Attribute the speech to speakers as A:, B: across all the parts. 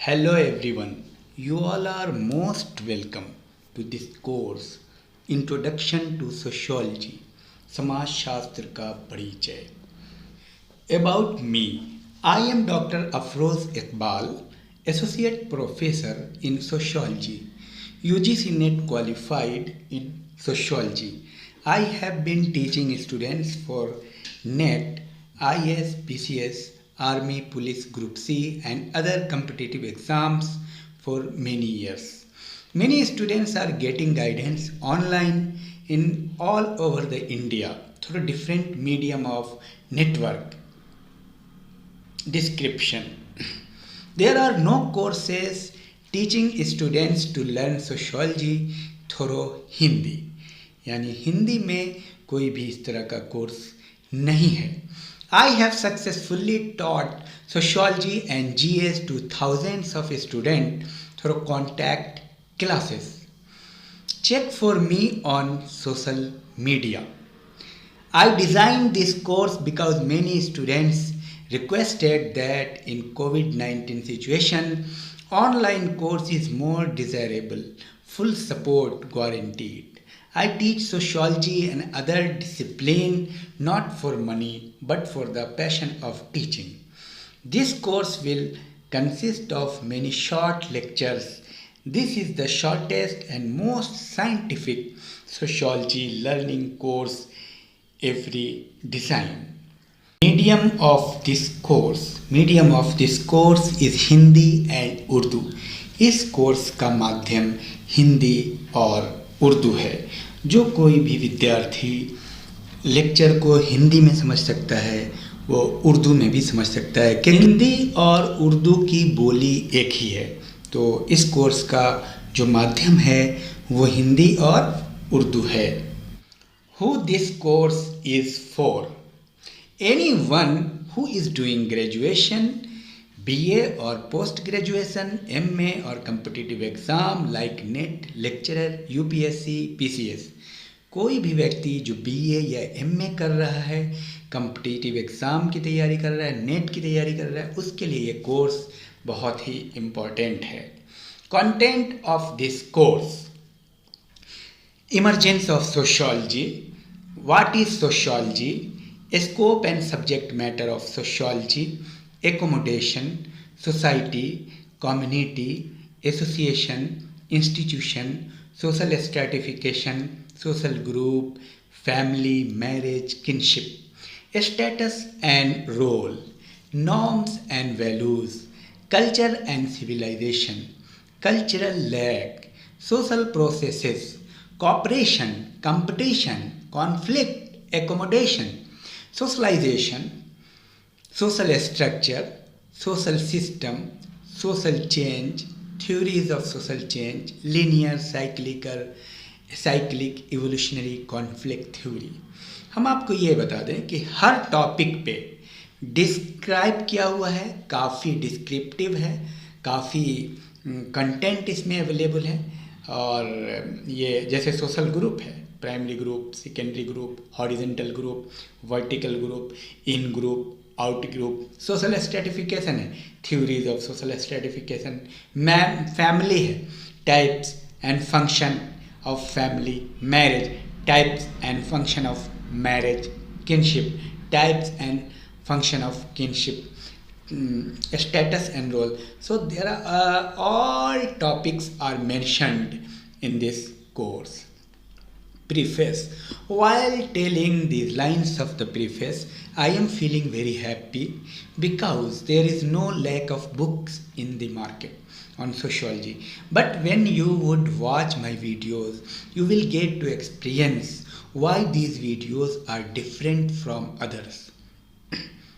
A: Hello everyone, you all are most welcome to this course Introduction to Sociology, समाज शास्त्र का परिचय. About me, I am Dr Afroze Eqbal, Associate Professor in Sociology, UGC NET qualified in Sociology. I have been teaching students for NET, IS, PCS, Army, Police, Group C and other competitive exams for many years. Many students are getting guidance online in all over the India through different medium of network. Description. There are no courses teaching students to learn sociology through Hindi, यानी हिंदी में कोई भी इस तरह का course नहीं है. I have successfully taught sociology and GS to thousands of students through contact classes. Check for me on social media. I designed this course because many students requested that in COVID-19 situation, online course is more desirable, full support guaranteed. I teach sociology and other discipline not for money but for the passion of teaching. This course will consist of many short lectures. This is the shortest and most scientific sociology learning course ever designed. Medium of this course is Hindi and Urdu. इस course का माध्यम हिंदी और उर्दू है. जो कोई भी विद्यार्थी lecture को हिंदी में समझ सकता है वो उर्दू में भी समझ सकता है कि हिंदी और उर्दू की बोली एक ही है. तो इस कोर्स का जो माध्यम है वो हिंदी और उर्दू है. Who this course is for? Anyone who is doing graduation, BA or post graduation, MA or competitive exam like NET, lecturer, UPSC, PCS. कोई भी व्यक्ति जो BA या MA कर रहा है, competitive exam की तैयारी कर रहा है, NET की तैयारी कर रहा है, उसके लिए ये कोर्स बहुत ही इम्पोर्टेंट है. Content of this course. Emergence of sociology. What is sociology? Scope and subject matter of sociology. Accommodation, society, community, association, institution, social stratification, social group, family, marriage, kinship, status and role, norms and values, culture and civilization, cultural lag, social processes, cooperation, competition, conflict, accommodation, socialization, social structure, social system, social change, theories of social change, linear, cyclic, evolutionary, conflict theory. हम आपको ये बता दें कि हर topic पे describe किया हुआ है, काफ़ी डिस्क्रिप्टिव है, काफ़ी कंटेंट इसमें अवेलेबल है. और ये जैसे सोशल ग्रुप है, primary group, secondary group, horizontal group, vertical group, in group, out group, social stratification है, theories of social stratification, family है, types and function of family, marriage, types and function of marriage, kinship, types and function of kinship, status and role. So there are all topics are mentioned in this course. Preface. While telling these lines of the preface, I am feeling very happy because there is no lack of books in the market on sociology. But when you would watch my videos, you will get to experience why these videos are different from others.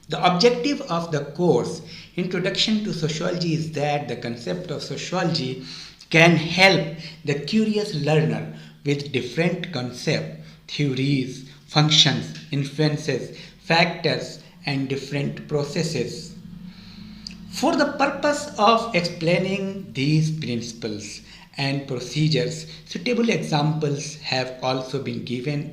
A: The objective of the course, Introduction to Sociology, is that the concept of sociology can help the curious learner with different concepts, theories, functions, influences, factors, and different processes. For the purpose of explaining these principles and procedures, suitable examples have also been given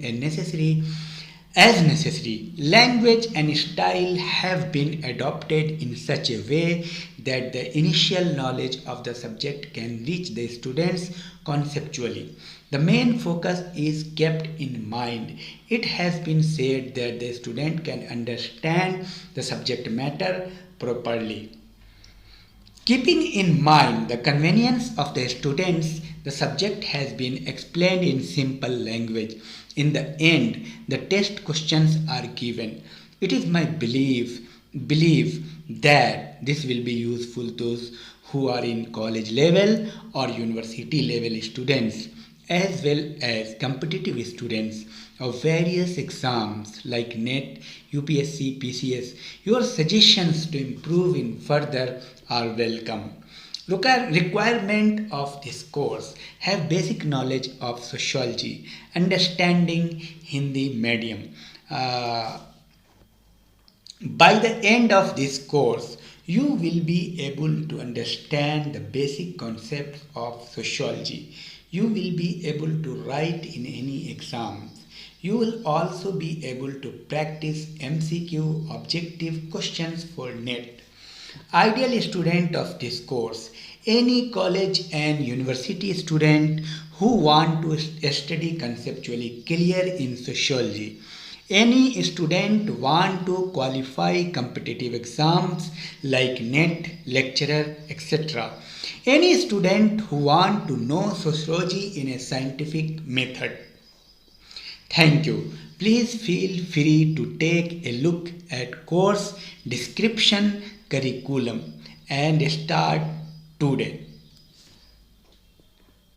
A: as necessary. Language and style have been adopted in such a way that the initial knowledge of the subject can reach the students conceptually. The main focus is kept in mind. It has been said that the student can understand the subject matter properly. Keeping in mind the convenience of the students, the subject has been explained in simple language. In the end, the test questions are given. It is my belief that this will be useful to those who are in college level or university level students, as well as competitive students of various exams like NET, UPSC, PCS. Your suggestions to improve in further are welcome. Requirement of this course: have basic knowledge of sociology, understanding Hindi medium. By the end of this course, you will be able to understand the basic concepts of sociology. You will be able to write in any exams. You will also be able to practice MCQ objective questions for NET. Ideal student of this course: any college and university student who want to study conceptually clear in sociology. Any student want to qualify competitive exams like NET, lecturer, etc. Any student who want to know sociology in a scientific method. Thank you. Please feel free to take a look at course description, curriculum and start today.